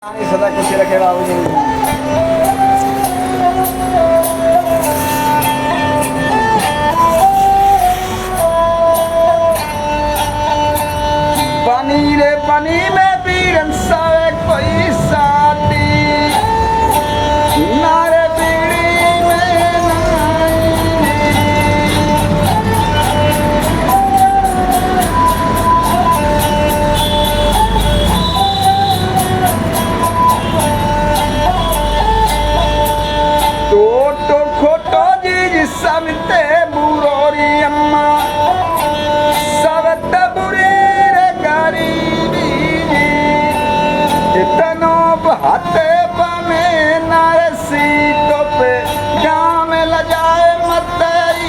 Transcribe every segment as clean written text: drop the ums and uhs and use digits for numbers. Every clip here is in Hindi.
सदा खुशी रखे बाबू जी। पानी रे पानी में पीरन सावे कोई साथी नारे पीड़ी में नाई। तो खोटो जी सविते बुरोरी अम्मा सवत बुरी रे गरीबी इतनो बहाते बने नरसी तो पे गाँव में लजाए मतई।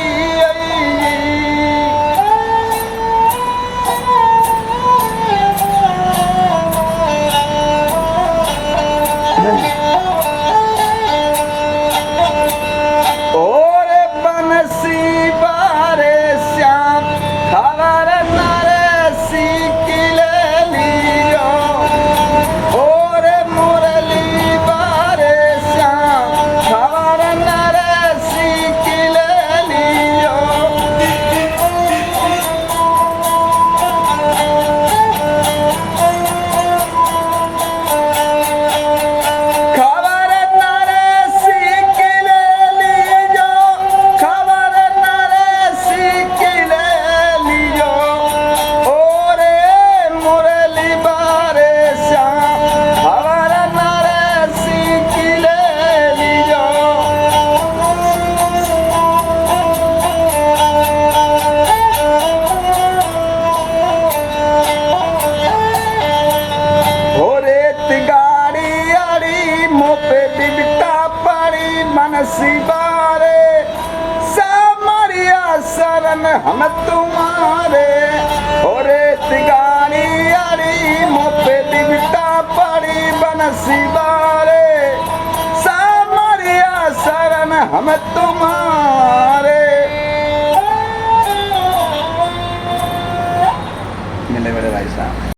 सिबारे सामरिया शरण हम तुम्हारे और तिगानी अड़ी मोपे दिवटा पड़ी बन सिबारे सामरिया शरण हम तुम्हारे। मिले मेरे भाई साहब।